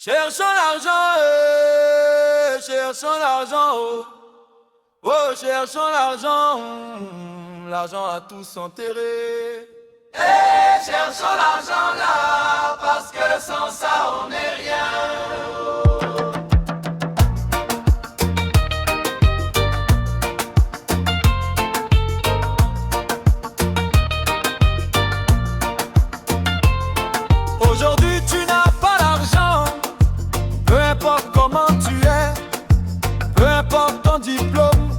Cherchons l'argent, cherchons l'argent, oh, oh, cherchons l'argent, l'argent a tous enterré. Eh, cherchons l'argent là, parce que sans ça on n'est rien. Aujourd'hui tu n'as pas l'argent, peu importe comment tu es, peu importe ton diplôme,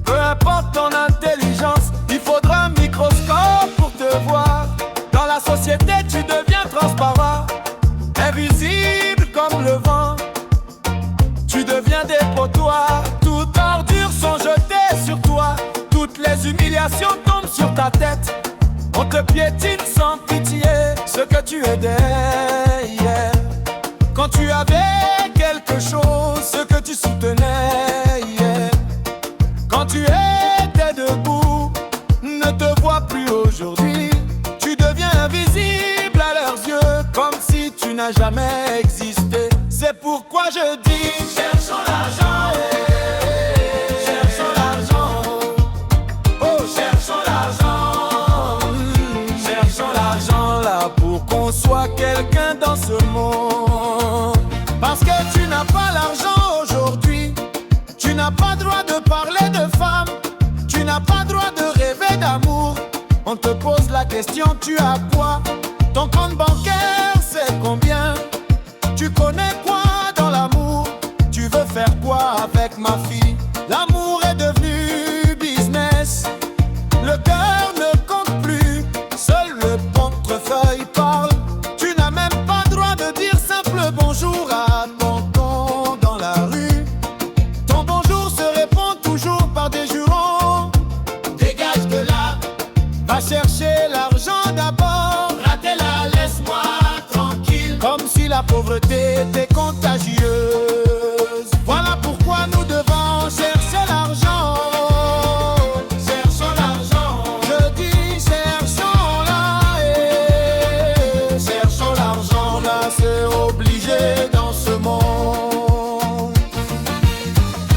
peu importe ton intelligence, il faudra un microscope pour te voir. Dans la société tu deviens transparent, invisible comme le vent. Tu deviens dépotoir, toutes ordures sont jetées sur toi, toutes les humiliations tombent sur ta tête. On te piétine sans pitié, ce que tu aidais hier. Quand tu avais quelque chose, ce que tu soutenais hier. Quand tu étais debout, ne te vois plus aujourd'hui. Tu deviens invisible à leurs yeux, comme si tu n'as jamais existé. C'est pourquoi je dis, cherchons l'argent, cherchons l'argent, oh cherchons l'argent. Cherchons l'argent là pour qu'on soit quelqu'un dans ce monde. Parce que tu n'as pas l'argent aujourd'hui, tu n'as pas droit de parler de femmes, tu n'as pas droit de rêver d'amour. On te pose la question, tu as quoi? Ton compte bancaire c'est combien? Tu connais quoi dans l'amour? Tu veux faire quoi avec ma fille? L'amour est devenu business, le cœur ne compte plus, seul le portefeuille parle. Tu n'as même pas droit de dire simple bonjour à tonton dans la rue. Ton bonjour se répond toujours par des jurons. Dégage de là, va chercher l'argent d'abord. Ratez-la, laisse-moi tranquille. Comme si la pauvreté était contagieuse. Voilà pourquoi nous devons chercher l'argent. Cherchons l'argent. Je dis cherchons là, cherchons l'argent là, c'est obligé dans ce monde.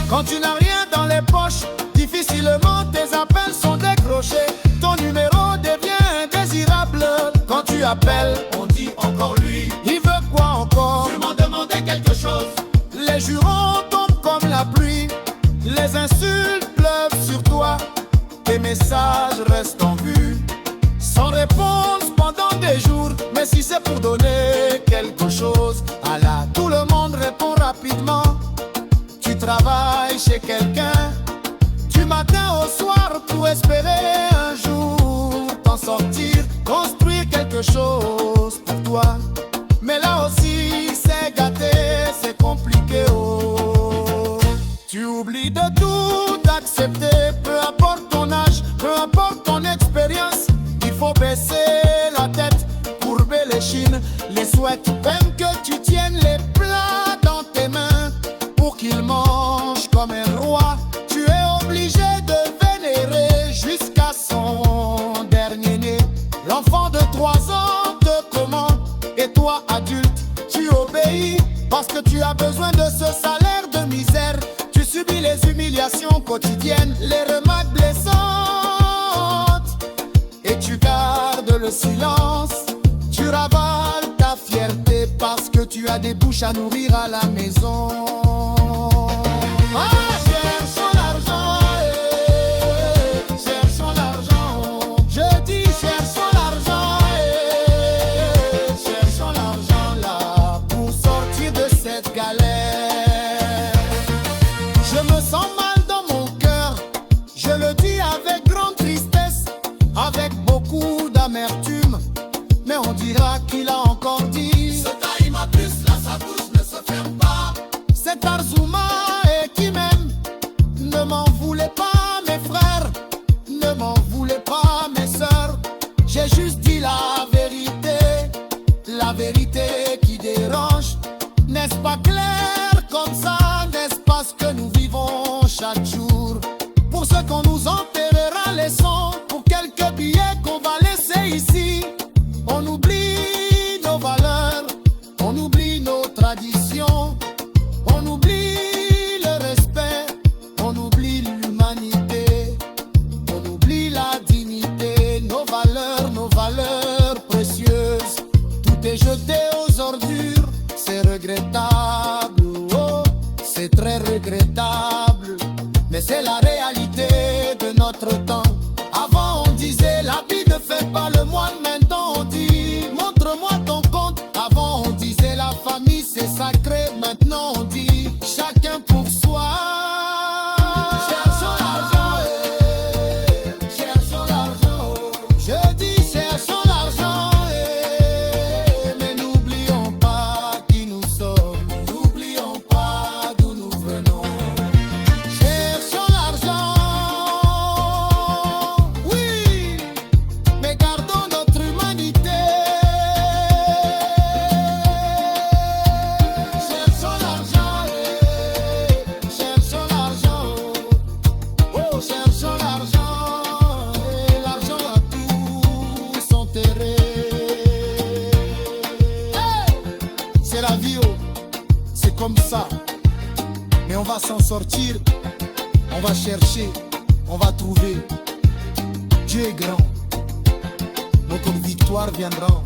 Quand tu n'as rien dans les poches, difficilement tes appels sont décrochés. Ton numéro devient indésirable. Quand tu appelles, on dit encore lui. Il veut quoi encore? Tu m'en demandais quelque chose. Les jurons tombent comme la pluie, les insultes pleuvent sur toi. Tes messages restent en vue, sans réponse pendant des jours. Mais si c'est pour donner quelque chose, à la tout le monde répond rapidement. Tu travailles chez quelqu'un, du matin au soir pour espérer un jour t'en sortir, construire quelque chose pour toi. Mais là aussi c'est gâté, c'est compliqué, oh. Tu oublies de tout accepter, peu importe ton âge, peu importe ton expérience. Il faut baisser la tête, courber les chines, les souhaits. Même que tu tiennes les plats dans tes mains pour qu'ils mangent comme un roi. Tu es obligé de vénérer jusqu'à son dernier né. L'enfant de 3 ans te commande et toi adulte tu obéis parce que tu as besoin de ce salaire de misère. Tu subis les humiliations quotidiennes, les remarques blessantes et tu gardes le silence. Tu ravales ta fierté parce que tu as des bouches à nourrir à la maison. Ah, cherchons l'argent, cherchons l'argent. Je dis cherchons l'argent, cherchons l'argent là pour sortir de cette galère. Je me sens mal dans mon cœur, je le dis avec grande tristesse, avec beaucoup d'amertume. Mais on dira qu'il a encore dit: ce taïma plus là, sa bouche ne se ferme pas. C'est Arzuma regrettable, oh, c'est très regrettable, mais c'est la réalité de notre temps. Avant on disait l'habit ne fait pas le moine, maintenant on dit montre-moi ton compte. Avant on disait la famille c'est sacré, maintenant on dit chacun pour soi. Cherchons l'argent, cherchons l'argent, je dis cherchons l'argent, mais n'oublions pas qui nous sommes, n'oublions pas d'où nous venons. Cherchons l'argent, oui, mais gardons notre humanité. Cherchons l'argent, cherchons l'argent, oh, cherchons l'argent, et l'argent a tout son intérêt. C'est la vie, oh, c'est comme ça, mais on va s'en sortir, on va chercher, on va trouver. Dieu est grand, notre victoire viendra.